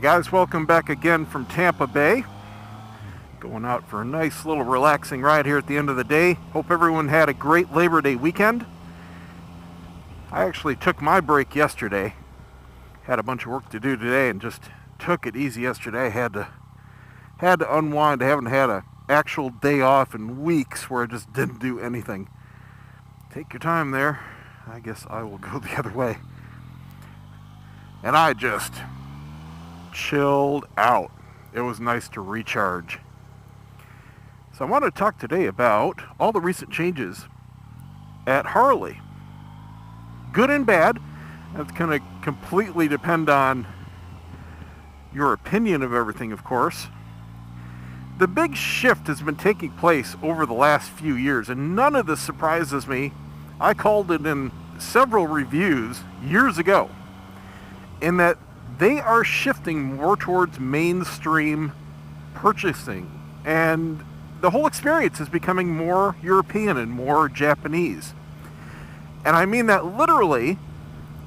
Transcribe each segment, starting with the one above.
Hey guys, welcome back again from Tampa Bay. Going out for a nice little relaxing ride here at the end of the day. Hope everyone had a great Labor Day weekend. I actually took my break yesterday. Had a bunch of work to do today and just took it easy yesterday. I had to unwind. I haven't had an actual day off in weeks where I just didn't do anything. Take your time there. I guess I will go the other way. And I just chilled out. It was nice to recharge. So I want to talk today about all the recent changes at Harley. Good and bad. That's going to completely depend on your opinion of everything, of course. The big shift has been taking place over the last few years, and none of this surprises me. I called it in several reviews years ago, in that they are shifting more towards mainstream purchasing, and the whole experience is becoming more European and more Japanese. And I mean that literally,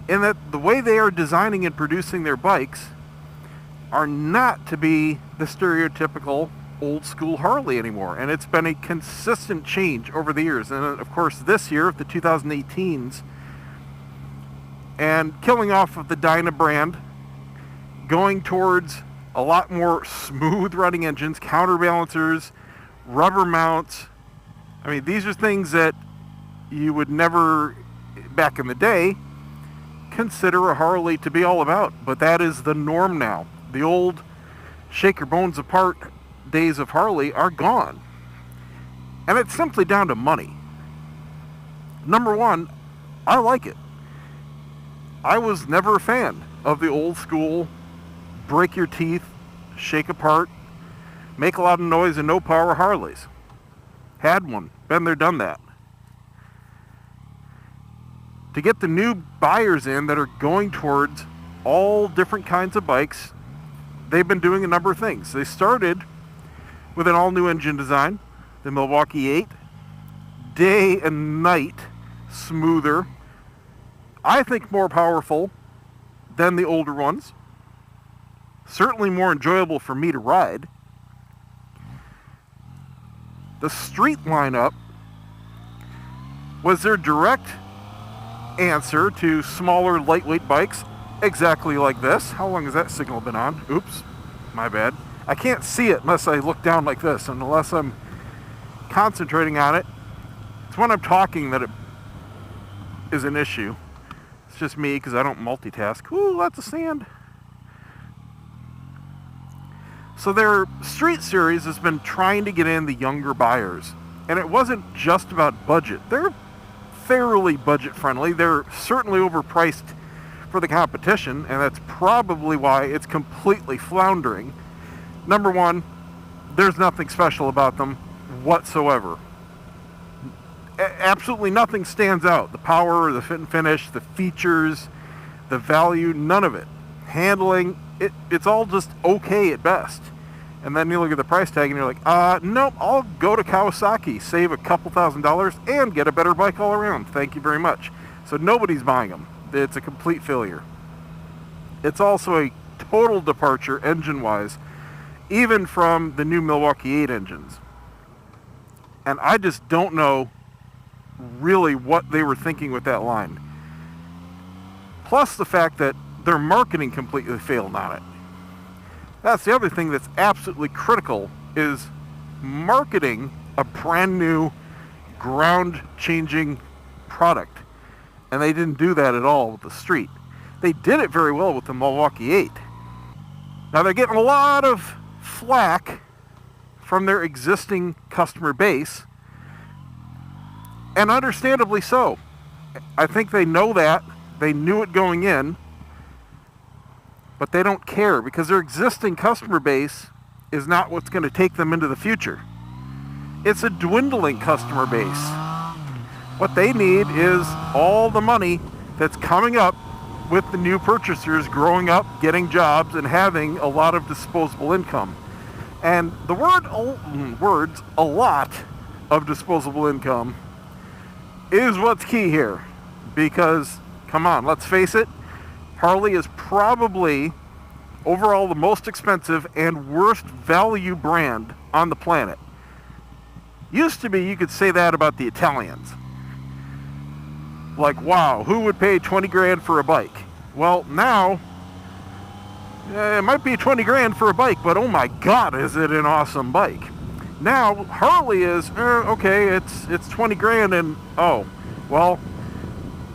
in that the way they are designing and producing their bikes are not to be the stereotypical old school Harley anymore. And it's been a consistent change over the years. And of course this year, the 2018s, and killing off of the Dyna brand, going towards a lot more smooth running engines, counterbalancers, rubber mounts. I mean, these are things that you would never, back in the day, consider a Harley to be all about. But that is the norm now. The old shake your bones apart days of Harley are gone. And it's simply down to money. Number one, I like it. I was never a fan of the old school break your teeth, shake apart, make a lot of noise and no power Harleys. Had one, been there, done that. To get the new buyers in that are going towards all different kinds of bikes, they've been doing a number of things. They started with an all-new engine design, the Milwaukee 8, day and night smoother, I think more powerful than the older ones. Certainly more enjoyable for me to ride. The street lineup was their direct answer to smaller, lightweight bikes, exactly like this. How long has that signal been on? Oops, my bad. I can't see it unless I look down like this, and unless I'm concentrating on it. It's when I'm talking that it is an issue. It's just me because I don't multitask. Ooh, lots of sand. So their street series has been trying to get in the younger buyers. And it wasn't just about budget. They're fairly budget friendly. They're certainly overpriced for the competition, and that's probably why it's completely floundering. Number one, there's nothing special about them whatsoever. Absolutely nothing stands out. The power, the fit and finish, the features, the value, none of it. Handling, it's all just okay at best. And then you look at the price tag and you're like, nope, I'll go to Kawasaki, save a couple $1,000s, and get a better bike all around. Thank you very much. So nobody's buying them. It's a complete failure. It's also a total departure engine-wise, even from the new Milwaukee 8 engines. And I just don't know really what they were thinking with that line. Plus the fact that their marketing completely failed on it. That's the other thing that's absolutely critical, is marketing a brand new, ground-changing product. And they didn't do that at all with the street. They did it very well with the Milwaukee 8. Now they're getting a lot of flack from their existing customer base, and understandably so. I think they know that. They knew it going in, but they don't care because their existing customer base is not what's going to take them into the future. It's a dwindling customer base. What they need is all the money that's coming up with the new purchasers growing up, getting jobs, and having a lot of disposable income. And the words, a lot of disposable income, is what's key here. Because, come on, let's face it, Harley is probably overall the most expensive and worst value brand on the planet. Used to be you could say that about the Italians. Like, wow, who would pay 20 grand for a bike? Well, now, it might be 20 grand for a bike, but oh my God, is it an awesome bike. Now, Harley is, okay, it's 20 grand and, oh, well,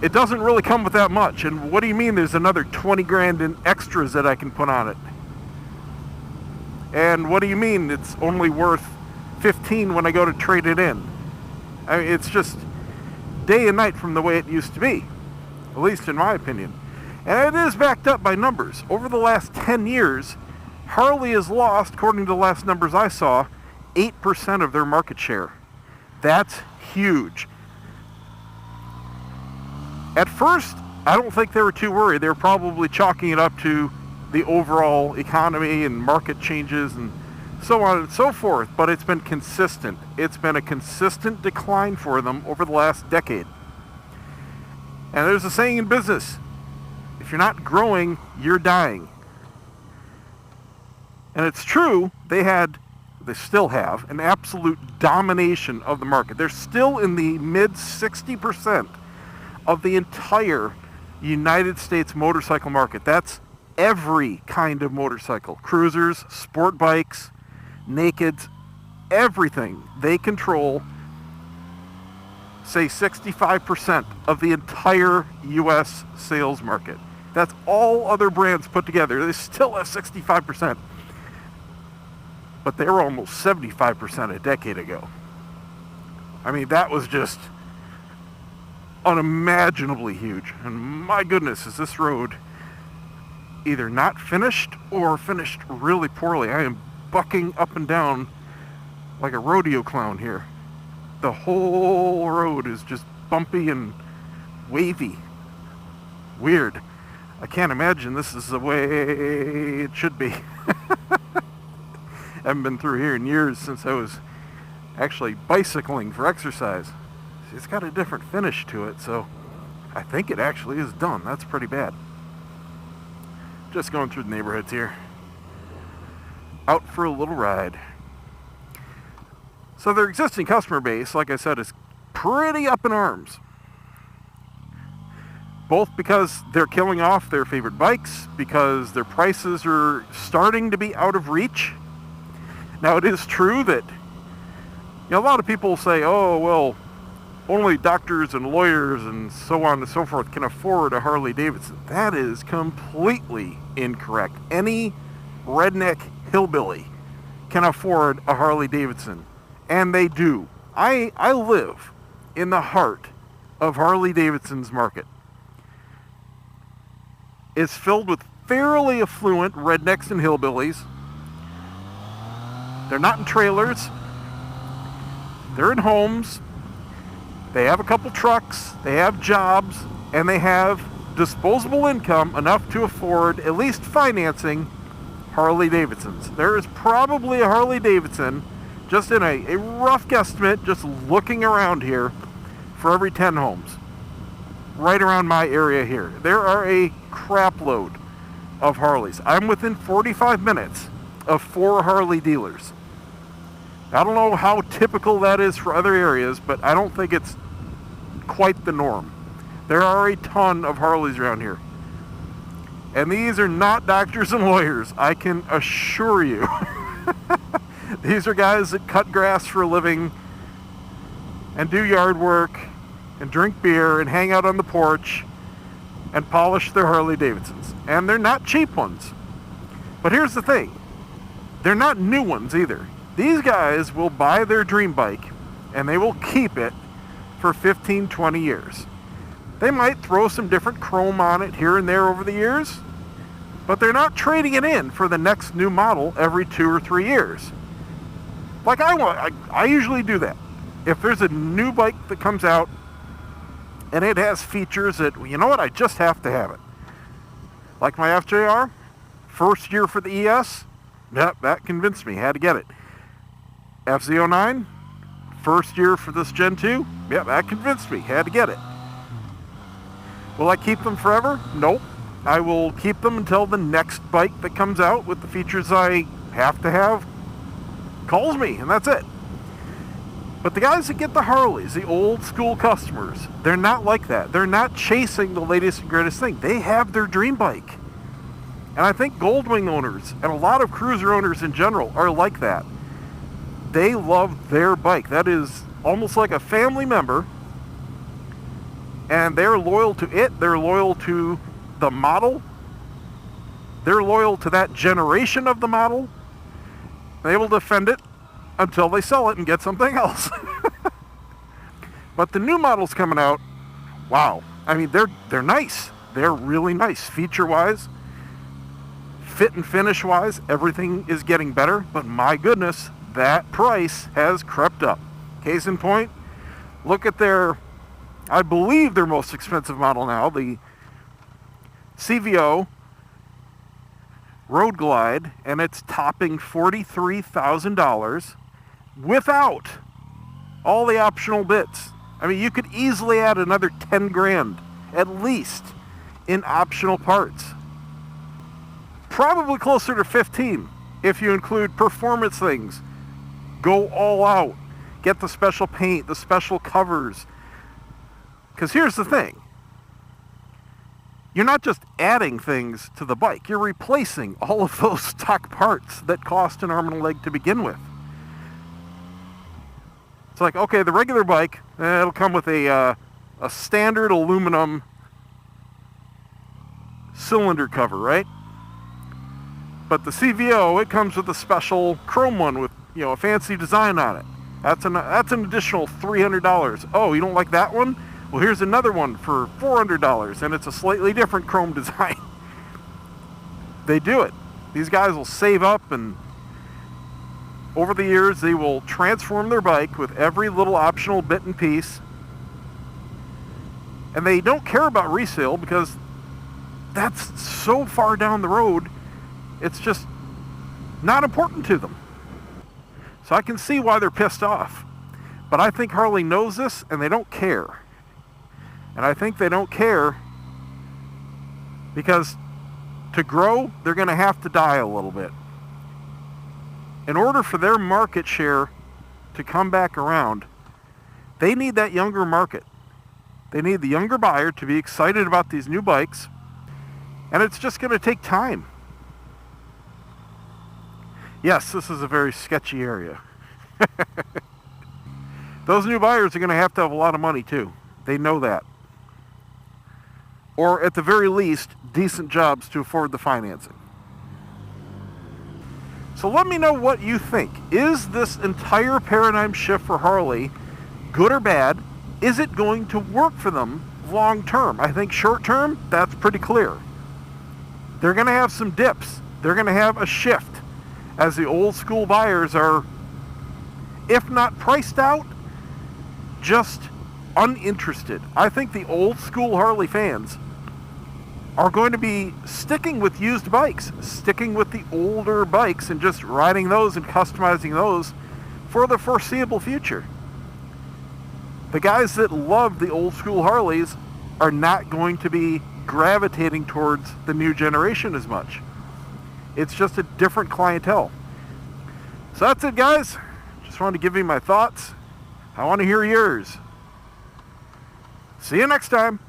it doesn't really come with that much. And what do you mean there's another 20 grand in extras that I can put on it? And what do you mean it's only worth 15 when I go to trade it in? I mean, it's just day and night from the way it used to be, at least in my opinion. And it is backed up by numbers. Over the last 10 years, Harley has lost, according to the last numbers I saw, 8% of their market share. That's huge. At first, I don't think they were too worried. They were probably chalking it up to the overall economy and market changes and so on and so forth, but it's been consistent. It's been a consistent decline for them over the last decade. And there's a saying in business, if you're not growing, you're dying. And it's true, they still have an absolute domination of the market. They're still in the mid 60% of the entire United States motorcycle market. That's every kind of motorcycle. Cruisers, sport bikes, nakeds, everything. They control, say, 65% of the entire U.S. sales market. That's all other brands put together. They still have 65%. But they were almost 75% a decade ago. I mean, that was just unimaginably huge. And my goodness, is this road either not finished or finished really poorly. I am bucking up and down like a rodeo clown here. The whole road is just bumpy and wavy. Weird. I can't imagine this is the way it should be. I haven't been through here in years since I was actually bicycling for exercise. It's got a different finish to it, so I think it actually is done. That's pretty bad. Just going through the neighborhoods here. Out for a little ride. So their existing customer base, like I said, is pretty up in arms. Both because they're killing off their favorite bikes, because their prices are starting to be out of reach. Now, it is true that, a lot of people say, oh, well, only doctors and lawyers and so on and so forth can afford a Harley Davidson. That is completely incorrect. Any redneck hillbilly can afford a Harley Davidson, and they do. I live in the heart of Harley Davidson's market. It's filled with fairly affluent rednecks and hillbillies. They're not in trailers. They're in homes. They have a couple trucks. They have jobs. And they have disposable income enough to afford at least financing Harley Davidsons. There is probably a Harley Davidson, just in a rough guesstimate, just looking around here, for every 10 homes. Right around my area here. There are a crap load of Harleys. I'm within 45 minutes of 4 Harley dealers. I don't know how typical that is for other areas, but I don't think it's quite the norm. There are a ton of Harleys around here. And these are not doctors and lawyers, I can assure you. These are guys that cut grass for a living and do yard work and drink beer and hang out on the porch and polish their Harley Davidsons. And they're not cheap ones. But here's the thing. They're not new ones either. These guys will buy their dream bike and they will keep it for 15, 20 years. They might throw some different chrome on it here and there over the years, but they're not trading it in for the next new model every 2 or 3 years. Like I usually do that. If there's a new bike that comes out and it has features that, you know what, I just have to have it. Like my FJR, first year for the ES, yep, that convinced me, had to get it. FZ09, first year for this Gen 2, yep, that convinced me, had to get it. Will I keep them forever? Nope. I will keep them until the next bike that comes out with the features I have to have calls me, and that's it. But the guys that get the Harleys, the old school customers, they're not like that. They're not chasing the latest and greatest thing. They have their dream bike. And I think Goldwing owners and a lot of cruiser owners in general are like that. They love their bike. That is almost like a family member. And they're loyal to it. They're loyal to the model. They're loyal to that generation of the model. They will defend it until they sell it and get something else. But the new models coming out, wow. I mean, they're nice. They're really nice. Feature-wise, fit and finish-wise, everything is getting better. But my goodness, that price has crept up. Case in point, look at their, I believe their most expensive model now, the CVO Road Glide, and it's topping $43,000 without all the optional bits. I mean, you could easily add another 10 grand at least in optional parts. Probably closer to 15 if you include performance things. Go all out. Get the special paint, the special covers. Because here's the thing. You're not just adding things to the bike. You're replacing all of those stock parts that cost an arm and a leg to begin with. It's like, okay, the regular bike, it'll come with a standard aluminum cylinder cover, right? But the CVO, it comes with a special chrome one with, a fancy design on it. That's an additional $300. Oh, you don't like that one? Well, here's another one for $400, and it's a slightly different chrome design. They do it. These guys will save up, and over the years, they will transform their bike with every little optional bit and piece. And they don't care about resale because that's so far down the road, it's just not important to them. So I can see why they're pissed off. But I think Harley knows this, and they don't care. And I think they don't care because to grow, they're going to have to die a little bit. In order for their market share to come back around, they need that younger market. They need the younger buyer to be excited about these new bikes, and it's just going to take time. Yes, this is a very sketchy area. Those new buyers are going to have a lot of money too. They know that. Or at the very least, decent jobs to afford the financing. So let me know what you think. Is this entire paradigm shift for Harley good or bad? Is it going to work for them long term? I think short term, that's pretty clear. They're going to have some dips. They're going to have a shift as the old school buyers are, if not priced out, just uninterested. I think the old school Harley fans are going to be sticking with used bikes, sticking with the older bikes and just riding those and customizing those for the foreseeable future. The guys that love the old school Harleys are not going to be gravitating towards the new generation as much. It's just a different clientele. So that's it, guys. Just wanted to give you my thoughts. I want to hear yours. See you next time.